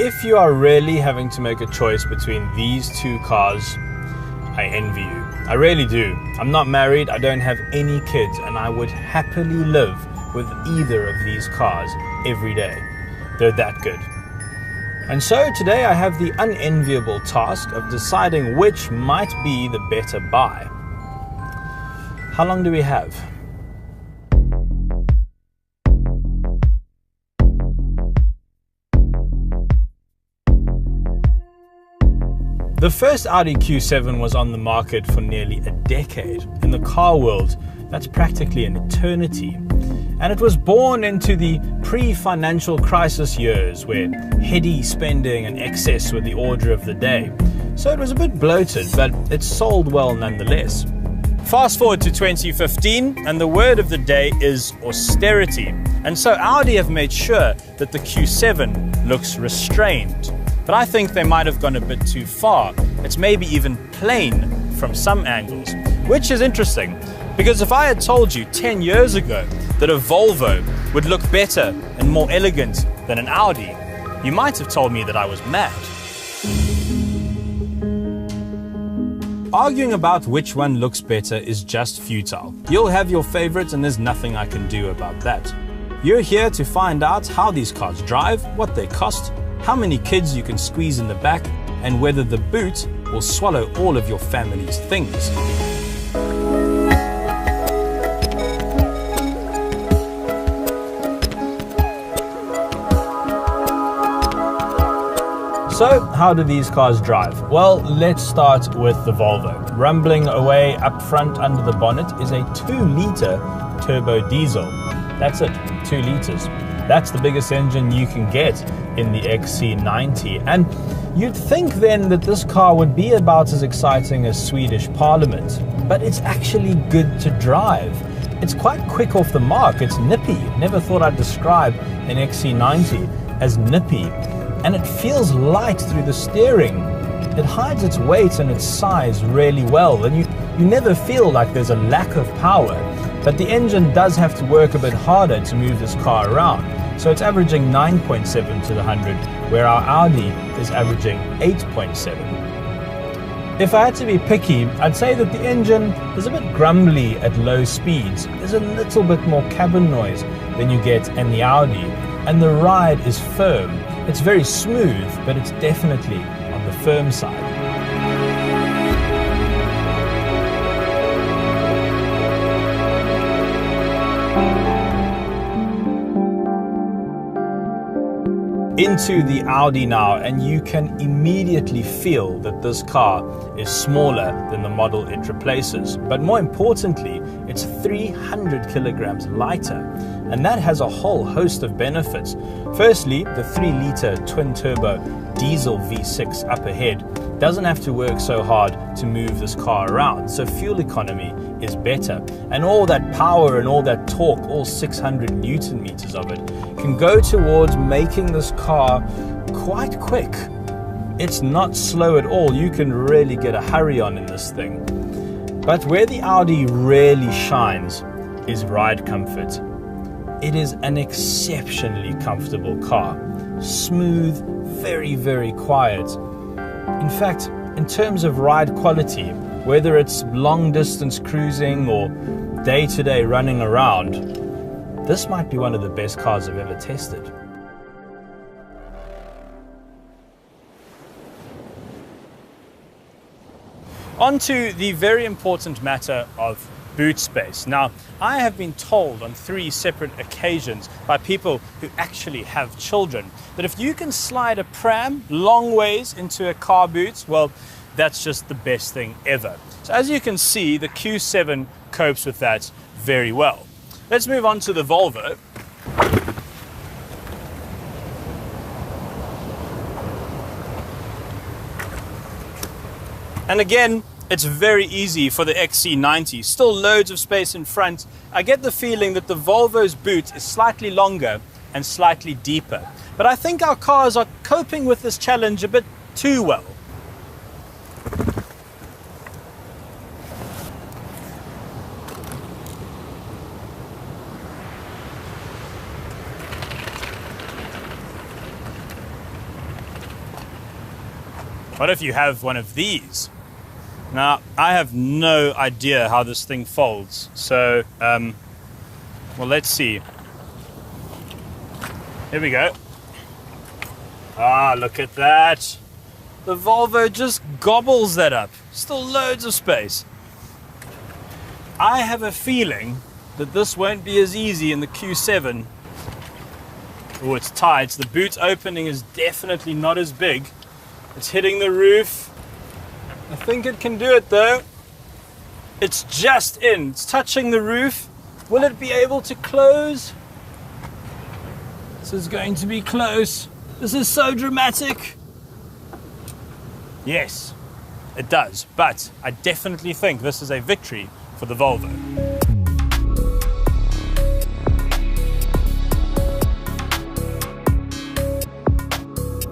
If you are really having to make a choice between these two cars, I envy you. I really do. I'm not married, I don't have any kids, and I would happily live with either of these cars every day. They're that good. And so today I have the unenviable task of deciding which might be the better buy. How long do we have? The first Audi Q7 was on the market for nearly a decade. In the car world, that's practically an eternity. And it was born into the pre-financial crisis years where heady spending and excess were the order of the day. So it was a bit bloated, but it sold well nonetheless. Fast forward to 2015, and the word of the day is austerity. And so Audi have made sure that the Q7 looks restrained. But I think they might have gone a bit too far. It's maybe even plain from some angles, which is interesting, because if I had told you 10 years ago that a Volvo would look better and more elegant than an Audi, you might have told me that I was mad. Arguing about which one looks better is just futile. You'll have your favorite and there's nothing I can do about that. You're here to find out how these cars drive, what they cost, how many kids you can squeeze in the back, and whether the boot will swallow all of your family's things. So, how do these cars drive? Well, let's start with the Volvo. Rumbling away up front under the bonnet is a 2-liter turbo diesel. That's it, 2 liters. That's the biggest engine you can get in the XC90. And you'd think then that this car would be about as exciting as Swedish Parliament, but it's actually good to drive. It's quite quick off the mark, it's nippy. Never thought I'd describe an XC90 as nippy. And it feels light through the steering. It hides its weight and its size really well, and you never feel like there's a lack of power. But the engine does have to work a bit harder to move this car around. So it's averaging 9.7 to the 100, where our Audi is averaging 8.7. If I had to be picky, I'd say that the engine is a bit grumbly at low speeds. There's a little bit more cabin noise than you get in the Audi, and the ride is firm. It's very smooth, but it's definitely on the firm side. Into the Audi now, and you can immediately feel that this car is smaller than the model it replaces. But more importantly, it's 300 kilograms lighter, and that has a whole host of benefits. Firstly, the 3-liter twin-turbo diesel V6 up ahead doesn't have to work so hard to move this car around, so fuel economy is better. And all that power and all that torque, all 600 Newton meters of it, can go towards making this car quite quick. It's not slow at all. You can really get a hurry on in this thing. But where the Audi really shines is ride comfort. It is an exceptionally comfortable car. Smooth, very, very quiet. In fact, in terms of ride quality, whether it's long distance cruising or day-to-day running around, this might be one of the best cars I've ever tested. On to the very important matter of boot space. Now, I have been told on 3 separate occasions by people who actually have children that if you can slide a pram long ways into a car boot, well, that's just the best thing ever. So as you can see, the Q7 copes with that very well. Let's move on to the Volvo. And again, it's very easy for the XC90, still loads of space in front. I get the feeling that the Volvo's boot is slightly longer and slightly deeper. But I think our cars are coping with this challenge a bit too well. What if you have one of these? Now, I have no idea how this thing folds. So, well, let's see. Here we go. Ah, look at that. The Volvo just gobbles that up. Still loads of space. I have a feeling that this won't be as easy in the Q7. Oh, it's tight. The boot opening is definitely not as big. It's hitting the roof. I think it can do it though. It's just in. It's touching the roof. Will it be able to close? This is going to be close. This is so dramatic. Yes, it does. But I definitely think this is a victory for the Volvo.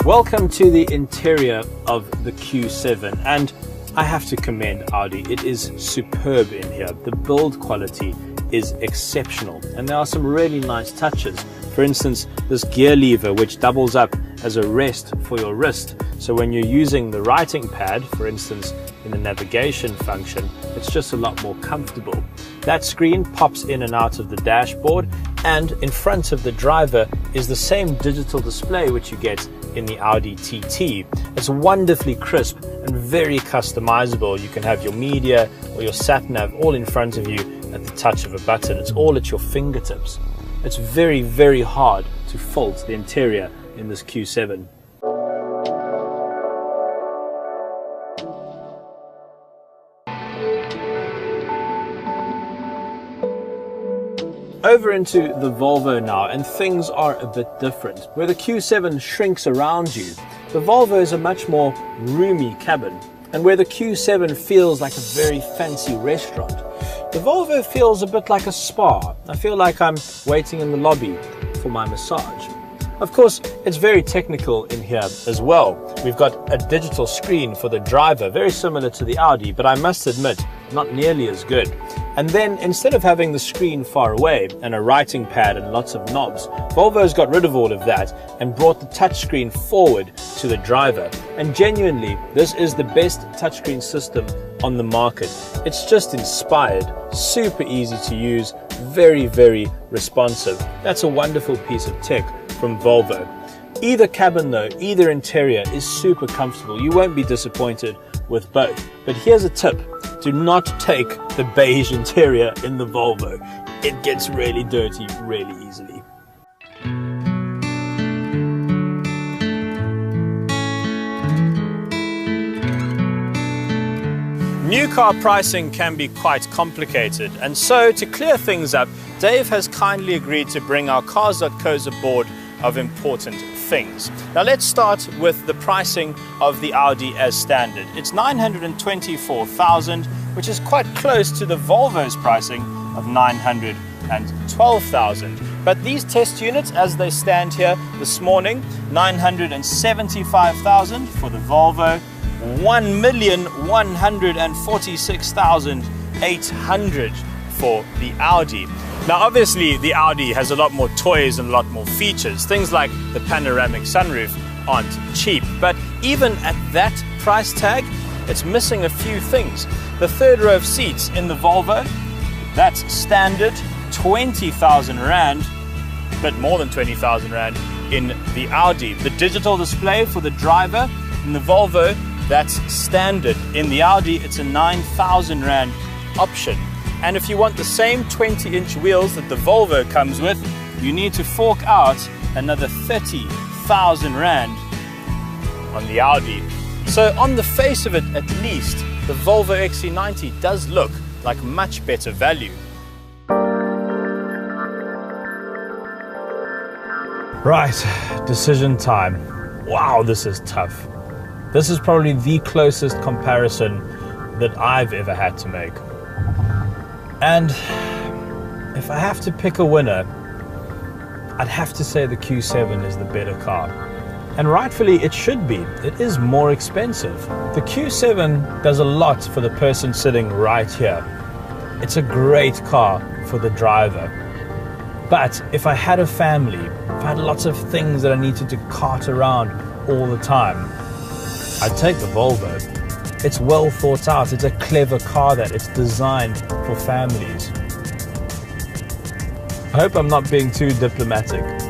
Welcome to the interior of the Q7, and I have to commend Audi. It is superb in here. The build quality is exceptional, and there are some really nice touches. For instance, this gear lever, which doubles up as a rest for your wrist. So when you're using the writing pad, for instance, in the navigation function, it's just a lot more comfortable. That screen pops in and out of the dashboard, and in front of the driver is the same digital display which you get in the Audi TT. It's wonderfully crisp and very customizable. You can have your media or your sat nav all in front of you at the touch of a button. It's all at your fingertips. It's very, very hard to fault the interior in this Q7. Over into the Volvo now, and things are a bit different. Where the Q7 shrinks around you, the Volvo is a much more roomy cabin. And where the Q7 feels like a very fancy restaurant, the Volvo feels a bit like a spa. I feel like I'm waiting in the lobby for my massage. Of course, it's very technical in here as well. We've got a digital screen for the driver, very similar to the Audi, but I must admit, not nearly as good. And then instead of having the screen far away and a writing pad and lots of knobs, Volvo's got rid of all of that and brought the touchscreen forward to the driver. And genuinely, this is the best touchscreen system on the market. It's just inspired, super easy to use, very, very responsive. That's a wonderful piece of tech from Volvo. Either cabin though, either interior is super comfortable. You won't be disappointed with both. But here's a tip. Do not take the beige interior in the Volvo. It gets really dirty really easily. New car pricing can be quite complicated, and so to clear things up, Dave has kindly agreed to bring our Cars.co's aboard of important things. Now let's start with the pricing of the Audi as standard. It's 924,000, which is quite close to the Volvo's pricing of 912,000. But these test units, as they stand here this morning, 975,000 for the Volvo, 1,146,800 for the Audi. Now obviously the Audi has a lot more toys and a lot more features. Things like the panoramic sunroof aren't cheap, but even at that price tag, it's missing a few things. The third row of seats in the Volvo, that's standard, 20,000 Rand, but more than 20,000 Rand in the Audi. The digital display for the driver in the Volvo, that's standard. In the Audi, it's a 9,000 Rand option. And if you want the same 20-inch wheels that the Volvo comes with, you need to fork out another 30,000 Rand on the Audi. So on the face of it, at least, the Volvo XC90 does look like much better value. Right, decision time. Wow, this is tough. This is probably the closest comparison that I've ever had to make. And if I have to pick a winner, I'd have to say the Q7 is the better car. And rightfully it should be. It is more expensive. The Q7 does a lot for the person sitting right here. It's a great car for the driver. But if I had a family, if I had lots of things that I needed to cart around all the time, I'd take the Volvo. It's well thought out. It's a clever car that it's designed for families. I hope I'm not being too diplomatic.